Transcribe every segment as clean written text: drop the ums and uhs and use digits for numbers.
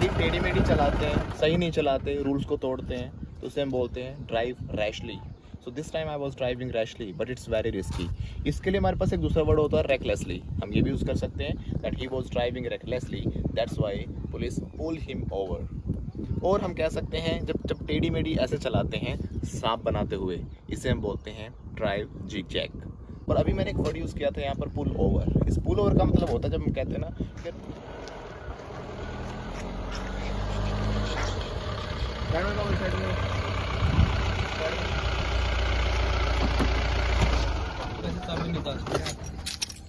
गाड़ी टेढ़ी मेढ़ी चलाते हैं, सही नहीं चलाते, रूल्स को तोड़ते हैं, तो उसे हम बोलते हैं drive rashly. So this time I was driving rashly but it's very risky. इसके लिए हमारे पास एक दूसरा वर्ड होता है रेकलेसली। हम ये भी यूज़ कर सकते हैं that he was driving recklessly, that's why police pull him over. और हम कह सकते हैं जब टेढ़ी मेढ़ी ऐसे चलाते हैं सांप बनाते हुए, इसे हम बोलते हैं ड्राइव जिग जैग। और अभी मैंने एक वर्ड यूज़ किया था यहाँ पर पुल ओवर। इस पुल ओवर का मतलब होता है जब हम कहते हैं ना कि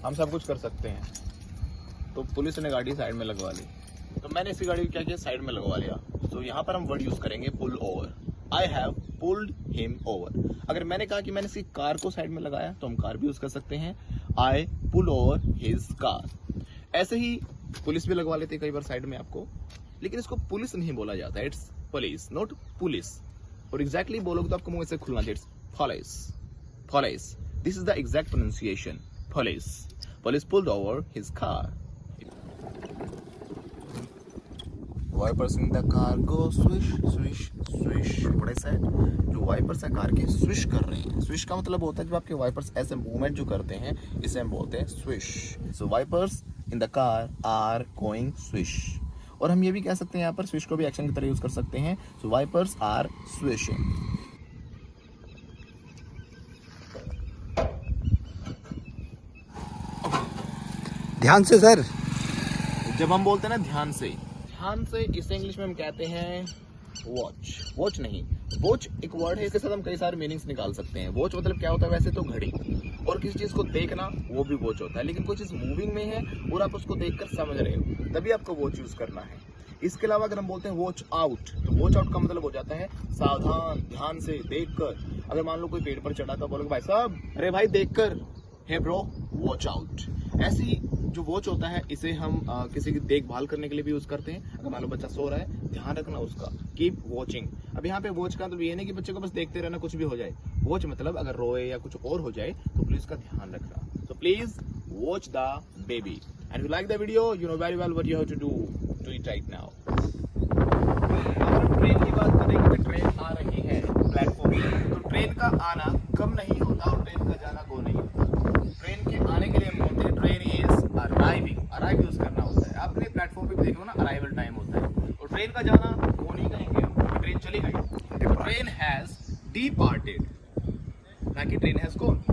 हम सब कुछ कर सकते हैं। तो पुलिस ने गाड़ी साइड में लगवा ली, तो मैंने इसी गाड़ी को क्या किया, साइड में लगवा लिया। तो यहाँ पर हम वर्ड यूज करेंगे pull over. I have pulled him over. अगर मैंने कहा कि मैंने इसकी कार को साइड में लगाया तो हम कार भी यूज कर सकते हैं, आई पुल ओवर हिज कार। ऐसे ही पुलिस भी लगवा लेते हैं कई बार साइड में आपको, लेकिन इसको पुलिस नहीं बोला जाता, इट्स पुलिस नॉट पुलिस। और एग्जैक्टली बोलोगे तो आपको मुंह से खुलना चाहिए, it's police police. This is the exact pronunciation, police. Police pulled over his car. Wipers in the car go swish swish swish. What I said? जो वाइपर्स है car के स्विश कर रहे हैं। स्विश का मतलब होता है जब आपके वाइपर्स ऐसे मूवमेंट जो करते हैं, इसे हम बोलते हैं swish. So wipers in the car are going swish. और हम ये भी कह सकते हैं यहाँ पर स्विश को भी एक्शन की तरह यूज कर सकते हैं। सो वाइपर्स आर स्विशिंग। ध्यान से सर। जब हम बोलते हैं ना ध्यान से इसे इंग्लिश में हम कहते हैं वॉच। वॉच नहीं, वॉच एक वर्ड है, इसके साथ हम कई सारे मीनिंग्स निकाल सकते हैं। वॉच मतलब क्या होता है वैसे तो घड़ी, और किसी चीज को देखना वो भी वॉच होता है। लेकिन कोई चीज मूविंग में है और आप उसको देखकर समझ रहे हो, तभी आपको वॉच यूज करना है। इसके अलावा अगर हम बोलते हैं वॉच आउट, तो वॉच आउट का मतलब हो जाता है सावधान, ध्यान से, देखकर। अगर मान लो कोई पेड़ पर चढ़ा तो बोलोगे भाई साहब, अरे भाई देखकर, हे ब्रो वॉच आउट। ऐसी जो वॉच होता है इसे हम किसी की देखभाल करने के लिए भी यूज करते हैं। अगर मान लो बच्चा सो रहा है, ध्यान रखना उसका, कीप वॉचिंग। अब यहाँ पे वॉच का मतलब ये नहीं कि बच्चे को बस देखते रहना कुछ भी हो जाए। वॉच मतलब अगर रोए या कुछ और हो जाए तो प्लीज उसका ध्यान रखना। तो please watch the baby and you like the video, you know very well what you have to do it right now. Train की बात करेंगे कि ट्रेन आ रही है प्लेटफॉर्म पे, तो ट्रेन का आना कम नहीं होता और ट्रेन का जाना गो नहीं होता। ट्रेन के आने के लिए हम बोलते हैं train is arriving. Arrive use करना होता है। आपने प्लेटफॉर्म पे भी देखो ना, अराइवल टाइम होता है। और ट्रेन का जाना वो नहीं कहेंगे हम, ट्रेन चली गई। ट्रेन हैज डिपार्टेड, ना कि ट्रेन हैज गॉन।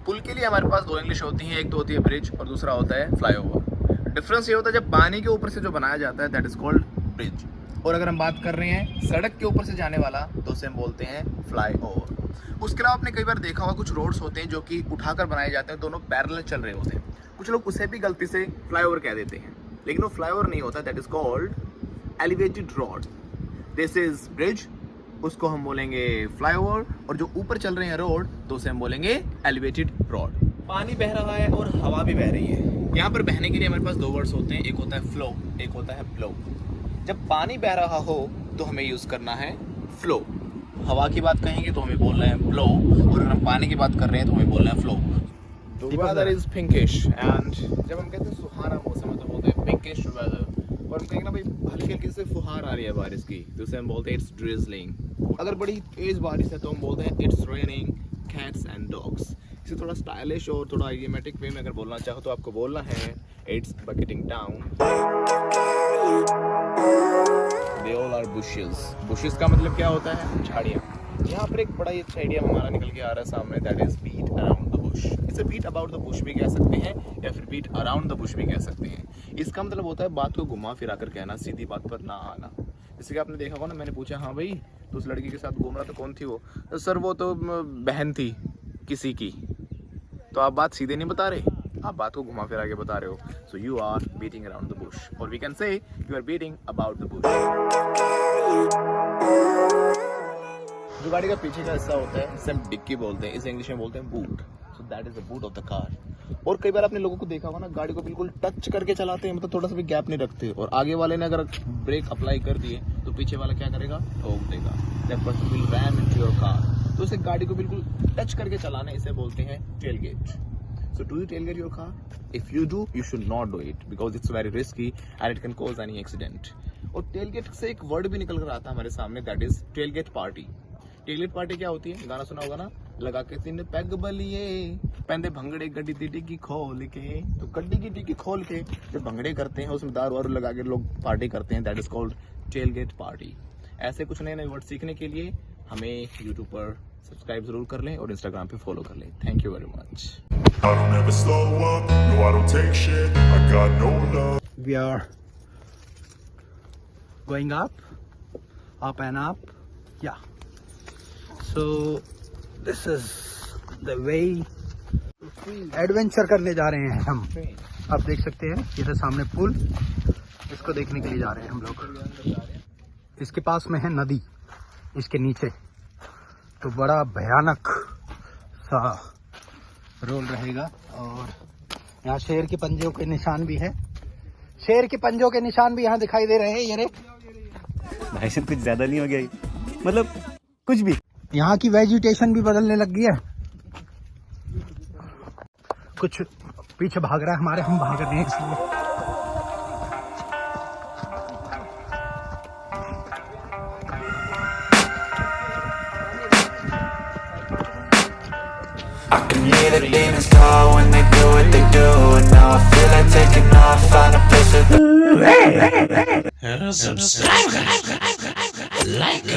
पुल के लिए हमारे पास दो इंग्लिश होती हैं, एक तो होती है ब्रिज और दूसरा होता है फ्लाईओवर। डिफरेंस ये होता है जब पानी के ऊपर से जो बनाया जाता है दैट इज कॉल्ड ब्रिज, और अगर हम बात कर रहे हैं सड़क के ऊपर से जाने वाला तो उसे हम बोलते हैं फ्लाईओवर। उसके अलावा आपने कई बार देखा होगा कुछ रोड्स होते हैं जो कि उठाकर बनाए जाते हैं, दोनों पैरेलल चल रहे होते हैं। कुछ लोग उसे भी गलती से फ्लाईओवर कह देते हैं, लेकिन वो फ्लाईओवर नहीं होता, that is called elevated road. This is bridge, उसको हम बोलेंगे फ्लाईओवर। और जो ऊपर चल रहे हैं रोड तो उसे हम बोलेंगे एलिवेटेड रोड। पानी बह रहा है और हवा भी बह रही है। यहाँ पर बहने के लिए हमारे पास दो वर्ड्स होते हैं, एक होता है फ्लो, एक होता है ब्लो। जब पानी बह रहा हो तो हमें यूज करना है फ्लो। हवा की बात कहेंगे तो हमें बोलना है ब्लो, और अगर हम पानी की बात कर रहे हैं तो हमें बोलना है flow. The weather is pinkish and जब हम कहते हैं सुहाना मौसम है तो बोलते हैं pinkish weather। और हम कहेंगे ना भाई हल्की हल्की से फुहार आ रही है बारिश की, तो उसे हम बोलते हैं it's drizzling। अगर बड़ी तेज बारिश है तो हम बोलते हैं it's raining cats and dogs। इसे थोड़ा स्टाइलिश और थोड़ा आइडियोमेटिक वे में अगर बोलना चाहो तो आपको बोलना है it's bucketing down। They all are bushes। bushes का मतलब क्या होता है, झाड़ियाँ। यहाँ पर एक बड़ा ही अच्छा आइडिया हमारा निकल के आ रहा है सामने, that is beat around the bush. इसे बीट अबाउट द बुश भी कह सकते हैं या फिर बीट अराउंड द बुश भी कह सकते हैं। इसका मतलब होता है बात को घुमा फिरा कर कहना, सीधी बात पर ना आना। जैसे कि आपने देखा होगा ना, मैंने पूछा हाँ भाई तो उस लड़की के साथ घूम रहा था, कौन थी वो? तो सर वो तो बहन थी किसी की। तो आप बात सीधे नहीं बता रहे, आप बात को घुमा फिरा के बता रहे हो। So you are beating around the bush, और we can say you are beating about the bush. जो गाड़ी का पीछे का हिस्सा होता है इसे हम डिक्की बोलते हैं, इसे इंग्लिश में बोलते हैं boot. So that is the boot of the car. और कई बार आपने लोगों को देखा होगा ना, गाड़ी को बिल्कुल टच करके चलाते हैं, मतलब थोड़ा सा भी गैप नहीं रखते, और आगे वाले ने अगर ब्रेक अप्लाई कर दिए तो पीछे वाला क्या करेगा, ठोक देगा। That person will RAM into your car. तो इसे गाड़ी को बिल्कुल टच करके चलाना, इसे बोलते हैं tailgate. So do you tailgate your car? If you do, you should not do it because it's very risky and it can cause any accident. और टेलगेट से एक वर्ड भी निकल कर आता है हमारे सामने, that is tailgate party. Tailgate party क्या होती है? गाना सुना होगा ना, लगा के तीन पैग बलिए पहले भंगड़े गड्डी दी डिग्गी खोल के। तो गड्डी की डिग्गी खोल के जो भंगड़े करते हैं उसमें दारू वारू लगा के लोग पार्टी करते हैं, that is called tailgate party. ऐसे कुछ नए नए वर्ड सीखने के लिए हमें यूट्यूब पर सब्सक्राइब जरूर कर लें और इंस्टाग्राम पे फॉलो कर लें। Thank you very much. I don't ever slow up, no I don't take shit, I got no love. We are going up and up. Yeah. So this is the way. Adventure करने जा रहे हैं हम। आप देख सकते हैं इधर सामने पुल, इसको देखने के लिए जा रहे हैं हम लोग। इसके पास में है नदी, इसके नीचे तो बड़ा भयानक सा रोल रहेगा। और यहाँ शेर के पंजों के निशान भी है, शेर के पंजों के निशान भी यहाँ दिखाई दे रहे हैं। ये रे भाई साहब कुछ ज्यादा नहीं हो गया ये? मतलब कुछ भी। यहाँ की वेजिटेशन भी बदलने लग गई है। कुछ पीछे भाग रहा है हमारे, हम भाग रहे हैं इसलिए। Yeah, the demons call when they do what they do. And now I feel like taking off, find a place with subscribe, like,